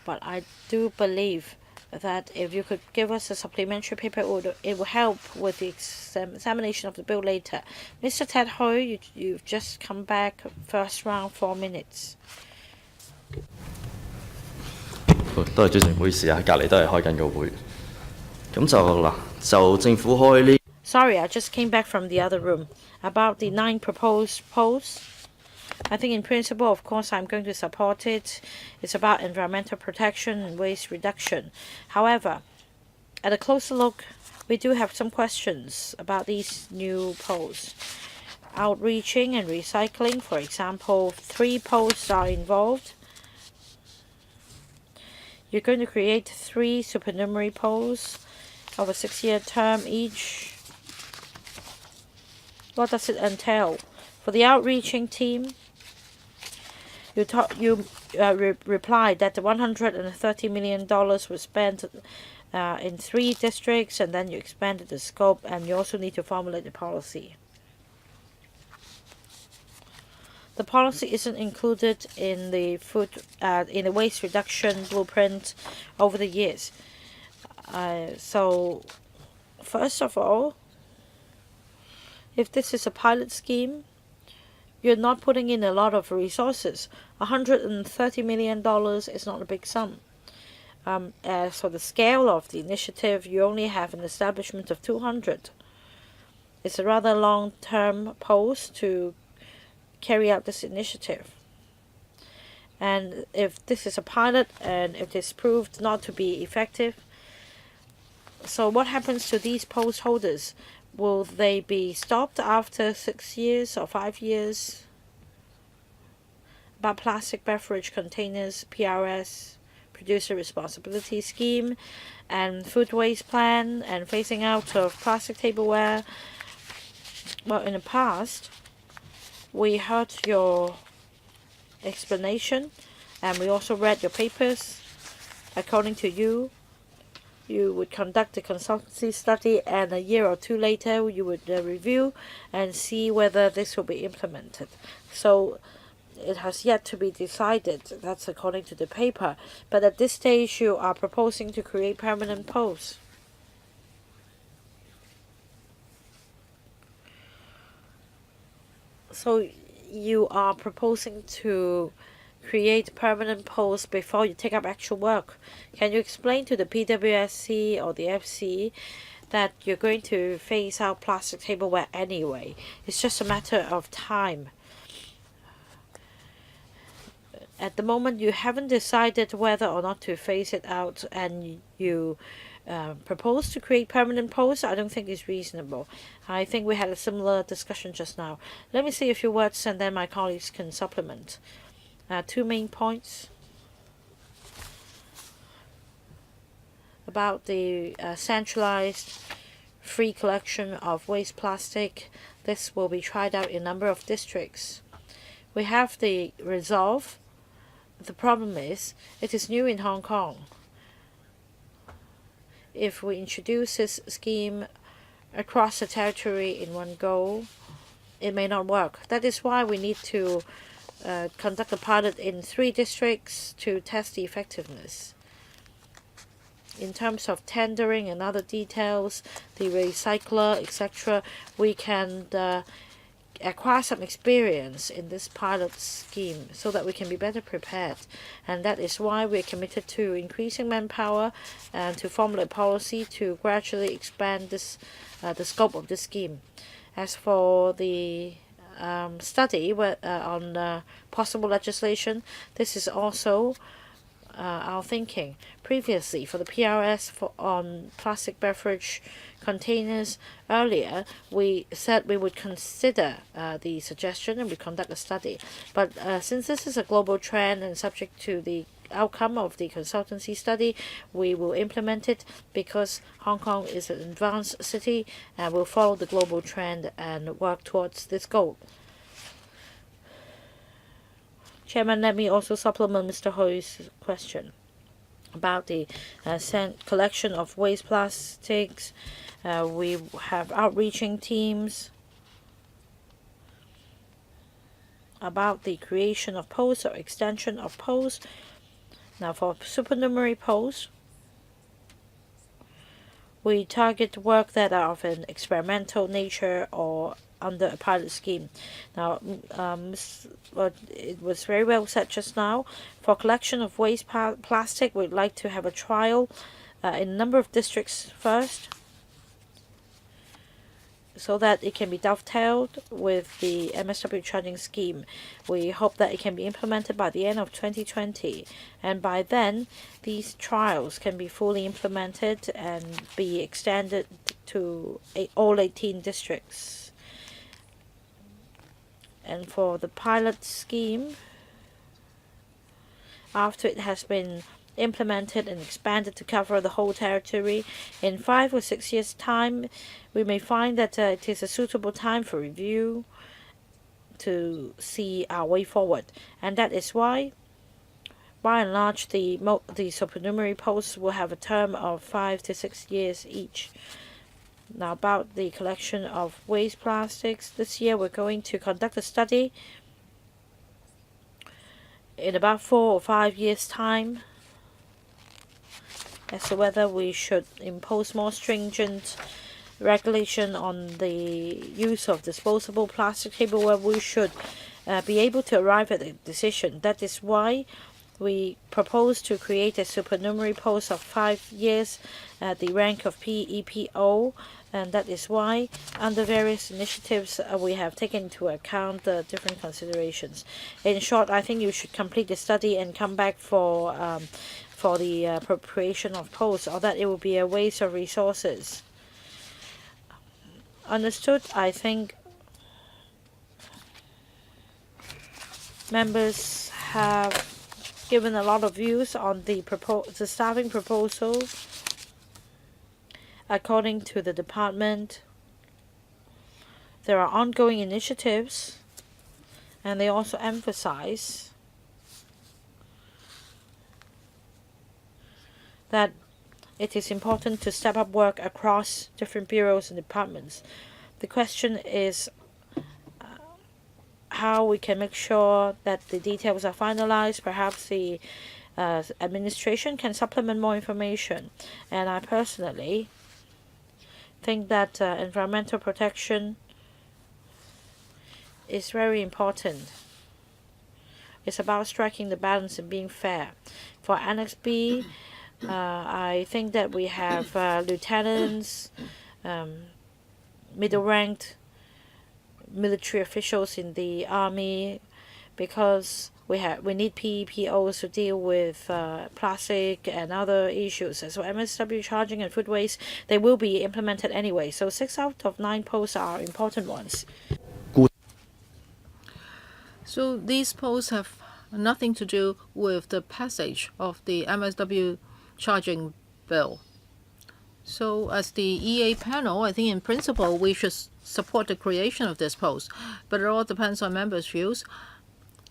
[SPEAKER 3] But I do believe that if you could give us a supplementary paper, it will help with the examination of the bill later. Mr. Ted Hui, you've just come back, first round, 4 minutes.
[SPEAKER 4] 多謝主席，唔好意思啊，隔離都係開緊個會。咁就嗱，就政府開呢。
[SPEAKER 3] Sorry, I just came back from the other room. About the 9 proposed posts, I think in principle, of course, I'm going to support it. It's about environmental protection and waste reduction. However, at a closer look, we do have some questions about these new posts. Outreaching and recycling, for example, 3 posts are involved. You're going to create 3 supernumerary posts of a 6-year term each. What does it entail? For the outreaching team, you replied that the $130 million was spent in 3 districts, and then you expanded the scope, and you also need to formulate the policy. The policy isn't included in the in the waste reduction blueprint over the years. So, first of all, if this is a pilot scheme, you're not putting in a lot of resources. $130 million is not a big sum. As for the scale of the initiative, you only have an establishment of 200. It's a rather long-term post to carry out this initiative. And if this is a pilot and if it's proved not to be effective, so what happens to these post holders? Will they be stopped after 6 years or 5 years? About plastic beverage containers, PRS, producer responsibility scheme, and food waste plan, and phasing out of plastic tableware. Well, in the past, we heard your explanation, and we also read your papers. According to you, you would conduct a consultancy study, and a year or 2 later you would review and see whether this will be implemented. So it has yet to be decided. That's according to the paper. But at this stage, you are proposing to create permanent posts. So you are proposing to create permanent posts before you take up actual work. Can you explain to the PWSC or the FC that you're going to phase out plastic tableware anyway? It's just a matter of time. At the moment, you haven't decided whether or not to phase it out, and you propose to create permanent posts. I don't think it's reasonable. I think we had a similar discussion just now. Let me say a few words, and then my colleagues can supplement. Two main points about the centralized free collection of waste plastic. This will be tried out in a number of districts. We have the resolve. The problem is it is new in Hong Kong. If we introduce this scheme across the territory in one go, it may not work. That is why we need to conduct a pilot in 3 districts to test the effectiveness. In terms of tendering and other details, the recycler, etc., we can acquire some experience in this pilot scheme so that we can be better prepared. And that is why we're committed to increasing manpower and to formulate policy to gradually expand this the scope of this scheme. As for the study on possible legislation, this is also our thinking. Previously, for the PRS on plastic beverage containers, earlier we said we would consider the suggestion and we conduct a study. But since this is a global trend and subject to the outcome of the consultancy study, we will implement it because Hong Kong is an advanced city and will follow the global trend and work towards this goal. Chairman, let me also supplement Mr. Ho's question about the collection of waste plastics. We have outreaching teams about the creation of posts or extension of posts. Now, for supernumerary posts, we target work that are of an experimental nature or under a pilot scheme. Now, it was very well said just now. For collection of waste plastic, we'd like to have a trial in a number of districts first, so that it can be dovetailed with the MSW charging scheme. We hope that it can be implemented by the end of 2020, and by then these trials can be fully implemented and be extended to all 18 districts. And for the pilot scheme, after it has been implemented and expanded to cover the whole territory, in 5 or 6 years' time, we may find that it is a suitable time for review to see our way forward. And that is why, by and large, the supernumerary posts will have a term of 5 to 6 years each. Now, about the collection of waste plastics, this year we're going to conduct a study in about 4 or 5 years' time as to whether we should impose more stringent regulation on the use of disposable plastic tableware. We should be able to arrive at a decision. That is why we propose to create a supernumerary post of 5 years at the rank of PEPO, and that is why under various initiatives we have taken into account the different considerations. In short, I think you should complete the study and come back for the appropriation of posts, or that it will be a waste of resources. Understood. I think members have given a lot of views on the staffing proposal. According to the department, there are ongoing initiatives, and they also emphasize that it is important to step up work across different bureaus and departments. The question is how we can make sure that the details are finalized. Perhaps the administration can supplement more information. And I personally think that environmental protection is very important. It's about striking the balance and being fair. For Annex B, I think that we have lieutenants, middle-ranked military officials in the army, because we need PEPOs to deal with plastic and other issues. So MSW charging and food waste, they will be implemented anyway. So 6 out of 9 posts are important ones.
[SPEAKER 2] So these posts have nothing to do with the passage of the MSW charging bill. So as the EA panel, I think in principle we should support the creation of this post, but it all depends on members' views.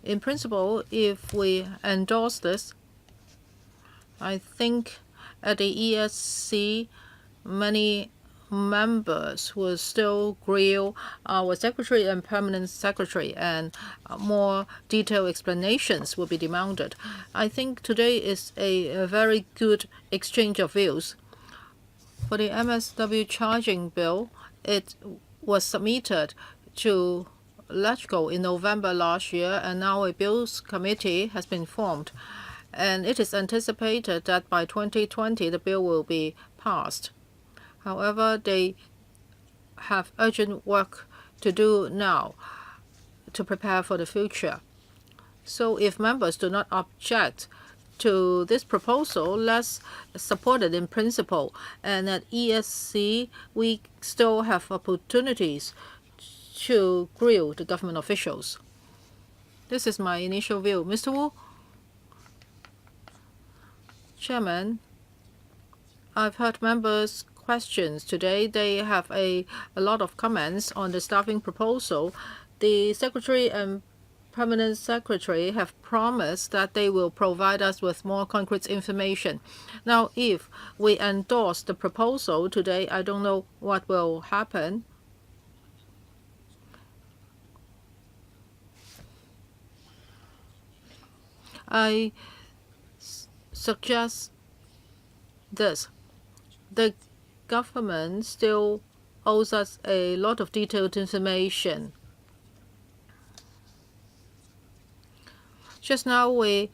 [SPEAKER 2] In principle, if we endorse this, I think at the ESC, many members will still grill our secretary and permanent secretary, and more detailed explanations will be demanded. I think today is a very good exchange of views. For the MSW charging bill, it was submitted to LegCo in November last year, and now a bills committee has been formed. And it is anticipated that by 2020 the bill will be passed. However, they have urgent work to do now to prepare for the future. So if members do not object to this proposal, let's support it in principle. And at ESC, we still have opportunities to grill the government officials. This is my initial view. Mr. Wu? Chairman, I've heard members' questions today. They have a lot of comments on the staffing proposal. The Secretary and Permanent Secretary have promised that they will provide us with more concrete information. Now, if we endorse the proposal today, I don't know what will happen. I suggest this. The government still owes us a lot of detailed information. Just now we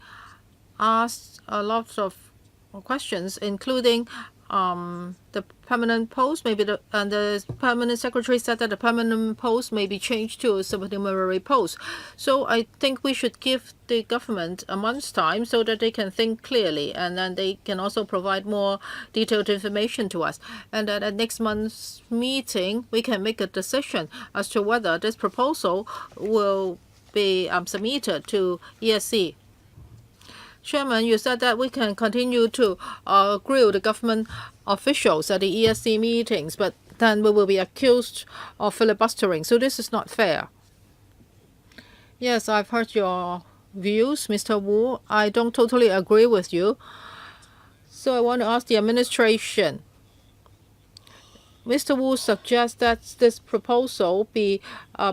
[SPEAKER 2] asked a lot of questions, including the permanent post. Maybe the permanent secretary said that the permanent post may be changed to a supernumerary post. So I think we should give the government a month's time so that they can think clearly, and then they can also provide more detailed information to us. And that at next month's meeting, we can make a decision as to whether this proposal will be submitted to ESC. Chairman, you said that we can continue to grill the government officials at the ESC meetings, but then we will be accused of filibustering. So this is not fair. Yes, I've heard your views, Mr. Wu. I don't totally agree with you. So I want to ask the administration. Mr. Wu suggests that this proposal be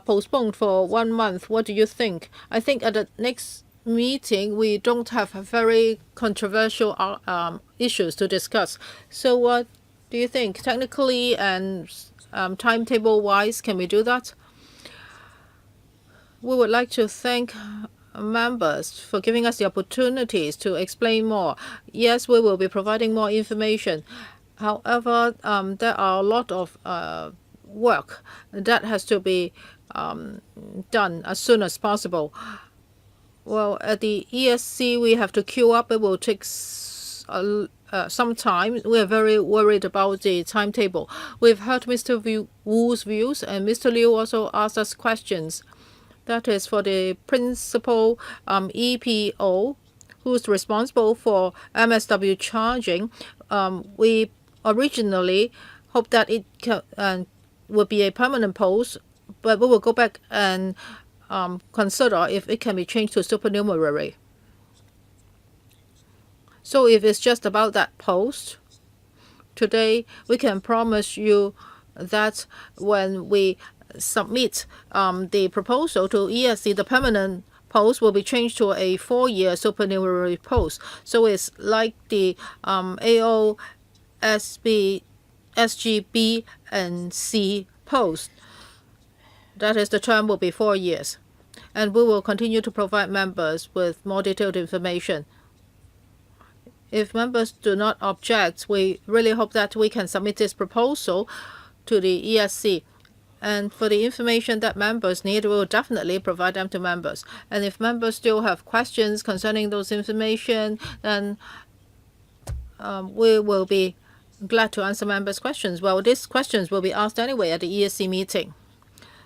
[SPEAKER 2] postponed for 1 month. What do you think? I think at the next meeting, we don't have very controversial issues to discuss. So what do you think? Technically and timetable-wise, can we do that? We would like to thank members for giving us the opportunities to explain more. Yes, we will be providing more information. However, there are a lot of work that has to be done as soon as possible. Well, at the ESC, we have to queue up. It will take some time. We are very worried about the timetable. We've heard Mr. Wu's views, and Mr. Liu also asked us questions. That is for the principal EPO, who's responsible for MSW charging. We originally hoped that it would be a permanent post, but we will go back and consider if it can be changed to supernumerary. So if it's just about that post, today we can promise you that when we submit the proposal to ESC, the permanent post will be changed to a 4-year supernumerary post. So it's like the AO, SB, SGB, and C post. That is, the term will be 4 years. And we will continue to provide members with more detailed information. If members do not object, we really hope that we can submit this proposal to the ESC. And for the information that members need, we will definitely provide them to members. And if members still have questions concerning those information, then we will be glad to answer members' questions. Well, these questions will be asked anyway at the ESC meeting.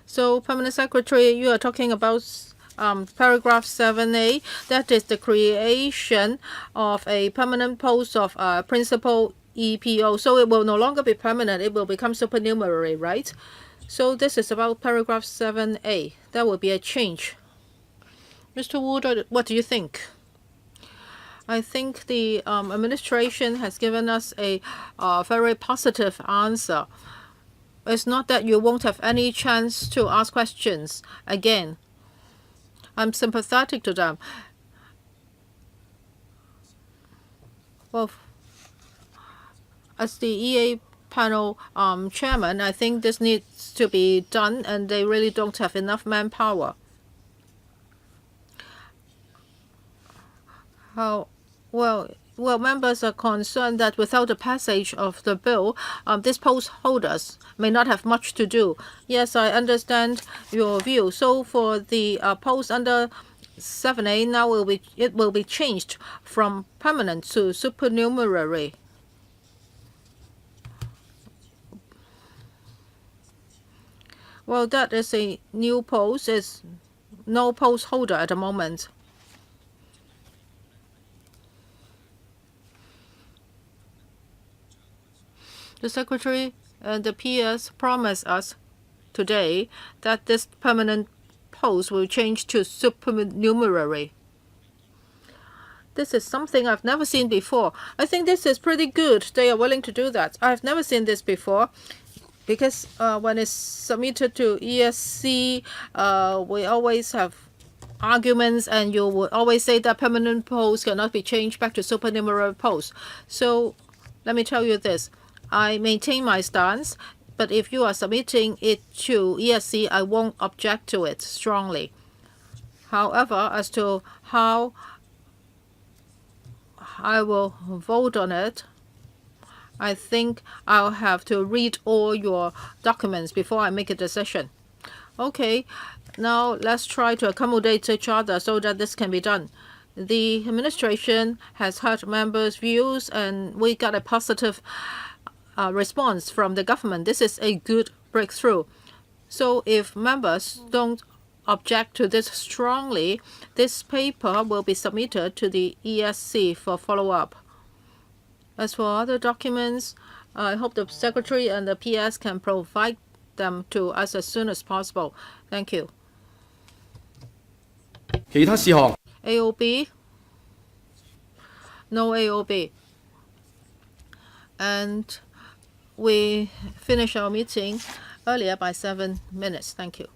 [SPEAKER 2] So, Permanent Secretary, you are talking about paragraph 7A. That is the creation of a permanent post of principal EPO. So it will no longer be permanent. It will become supernumerary, right? So this is about paragraph 7A. That will be a change. Mr. Wood, what do you think? I think the administration has given us a very positive answer. It's not that you won't have any chance to ask questions again. I'm sympathetic to them. Well, as the EA panel chairman, I think this needs to be done, and they really don't have enough manpower. Well, members are concerned that without the passage of the bill, these post holders may not have much to do. Yes, I understand your view. So for the post under 7A, now it will be changed from permanent to supernumerary. Well, that is a new post. It's no post holder at the moment. The Secretary and the PS promised us today that this permanent post will change to supernumerary. This is something I've never seen before. I think this is pretty good. They are willing to do that. I've never seen this before. Because when it's submitted to ESC, we always have arguments, and you would always say that permanent posts cannot be changed back to supernumerary posts. So let me tell you this. I maintain my stance, but if you are submitting it to ESC, I won't object to it strongly. However, as to how I will vote on it, I think I'll have to read all your documents before I make a decision. Okay, now let's try to accommodate each other so that this can be done. The administration has heard members' views, and we got a positive response from the government. This is a good breakthrough. So if members don't object to this strongly, this paper will be submitted to the ESC for follow-up. As for other documents, I hope the Secretary and the PS can provide them to us as soon as possible. Thank you.
[SPEAKER 1] 其他事項
[SPEAKER 2] AOB? No AOB. And we finish our meeting earlier by 7 minutes. Thank you.